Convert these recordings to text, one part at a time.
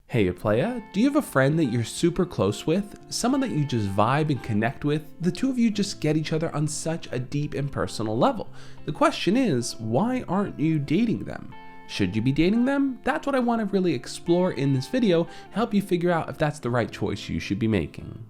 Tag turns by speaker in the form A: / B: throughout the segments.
A: Hey playa, do you have a friend that you're super close with? Someone that you just vibe and connect with? The two of you just get each other on such a deep and personal level. The question is, why aren't you dating them? Should you be dating them? That's what I want to really explore in this video, help you figure out if that's the right choice you should be making.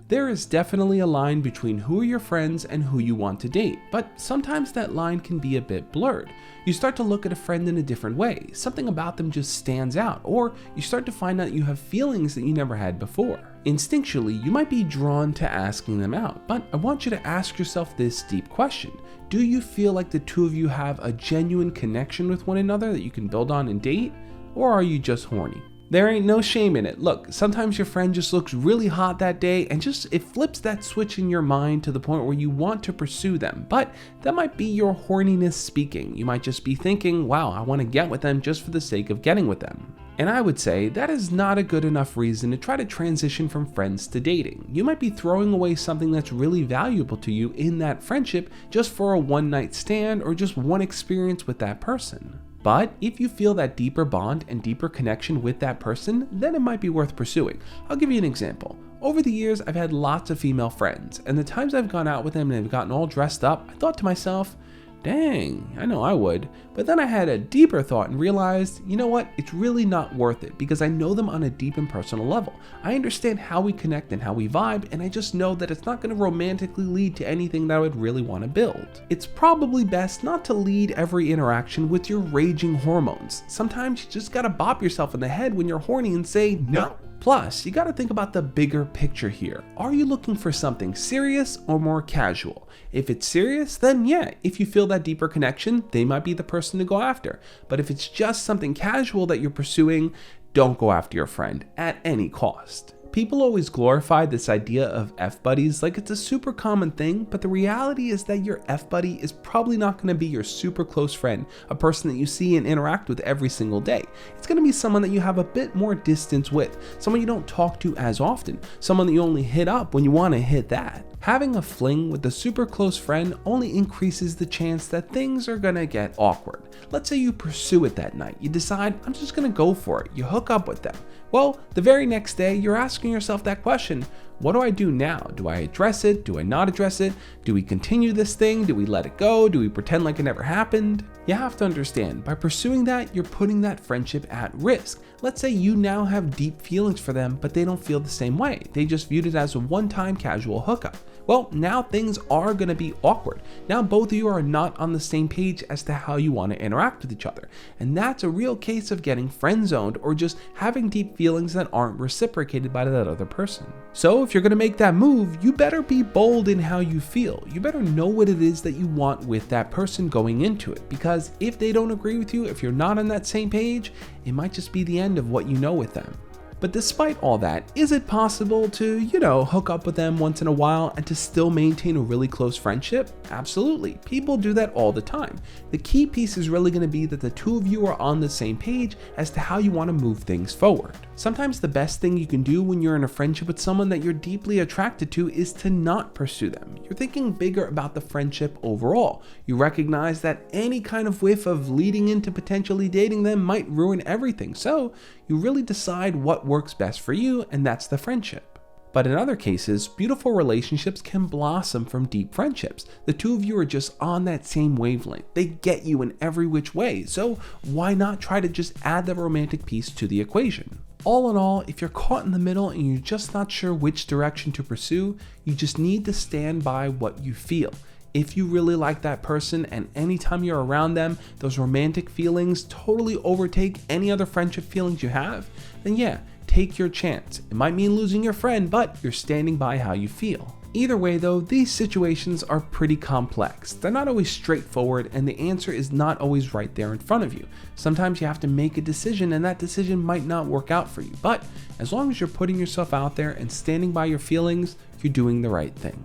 A: There is definitely a line between who are your friends and who you want to date, but sometimes that line can be a bit blurred. You start to look at a friend in a different way, something about them just stands out, or you start to find out you have feelings that you never had before. Instinctually, you might be drawn to asking them out, but I want you to ask yourself this deep question. Do you feel like the two of you have a genuine connection with one another that you can build on and date, or are you just horny? There ain't no shame in it. Look, sometimes your friend just looks really hot that day and it flips that switch in your mind to the point where you want to pursue them. But that might be your horniness speaking. You might just be thinking, wow, I want to get with them just for the sake of getting with them. And I would say that is not a good enough reason to try to transition from friends to dating. You might be throwing away something that's really valuable to you in that friendship just for a one-night stand or just one experience with that person. But if you feel that deeper bond and deeper connection with that person, then it might be worth pursuing. I'll give you an example. Over the years, I've had lots of female friends, and the times I've gone out with them and they've gotten all dressed up, I thought to myself, dang, I know I would. But then I had a deeper thought and realized, you know what, it's really not worth it because I know them on a deep and personal level. I understand how we connect and how we vibe, and I just know that it's not going to romantically lead to anything that I would really want to build. It's probably best not to lead every interaction with your raging hormones. Sometimes you just gotta bop yourself in the head when you're horny and say no. Plus, you gotta think about the bigger picture here. Are you looking for something serious or more casual? If it's serious, then yeah, if you feel that deeper connection, they might be the person to go after. But if it's just something casual that you're pursuing, don't go after your friend at any cost. People always glorify this idea of F-buddies like it's a super common thing, but the reality is that your F-buddy is probably not going to be your super close friend, a person that you see and interact with every single day. It's going to be someone that you have a bit more distance with, someone you don't talk to as often, someone that you only hit up when you want to hit that. Having a fling with a super close friend only increases the chance that things are gonna get awkward. Let's say you pursue it that night. You decide, I'm just gonna go for it. You hook up with them. Well, the very next day, you're asking yourself that question. What do I do now? Do I address it? Do I not address it? Do we continue this thing? Do we let it go? Do we pretend like it never happened? You have to understand, by pursuing that, you're putting that friendship at risk. Let's say you now have deep feelings for them, but they don't feel the same way. They just viewed it as a one-time casual hookup. Well, now things are going to be awkward. Now both of you are not on the same page as to how you want to interact with each other. And that's a real case of getting friend-zoned or just having deep feelings that aren't reciprocated by that other person. So if you're going to make that move, you better be bold in how you feel. You better know what it is that you want with that person going into it. Because if they don't agree with you, if you're not on that same page, it might just be the end of what you know with them. But despite all that, is it possible to, hook up with them once in a while and to still maintain a really close friendship? Absolutely. People do that all the time. The key piece is really going to be that the two of you are on the same page as to how you want to move things forward. Sometimes the best thing you can do when you're in a friendship with someone that you're deeply attracted to is to not pursue them. You're thinking bigger about the friendship overall. You recognize that any kind of whiff of leading into potentially dating them might ruin everything. So you really decide what works best for you, and that's the friendship. But in other cases, beautiful relationships can blossom from deep friendships. The two of you are just on that same wavelength. They get you in every which way. So why not try to just add the romantic piece to the equation? All in all, if you're caught in the middle and you're just not sure which direction to pursue, you just need to stand by what you feel. If you really like that person and anytime you're around them, those romantic feelings totally overtake any other friendship feelings you have, then yeah, take your chance. It might mean losing your friend, but you're standing by how you feel. Either way though, these situations are pretty complex. They're not always straightforward and the answer is not always right there in front of you. Sometimes you have to make a decision and that decision might not work out for you. But as long as you're putting yourself out there and standing by your feelings, you're doing the right thing.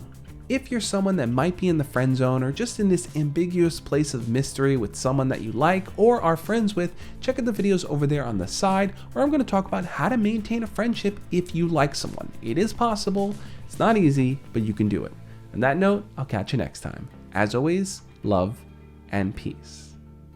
A: If you're someone that might be in the friend zone or just in this ambiguous place of mystery with someone that you like or are friends with, check out the videos over there on the side where I'm going to talk about how to maintain a friendship if you like someone. It is possible, it's not easy, but you can do it. On that note, I'll catch you next time. As always, love and peace.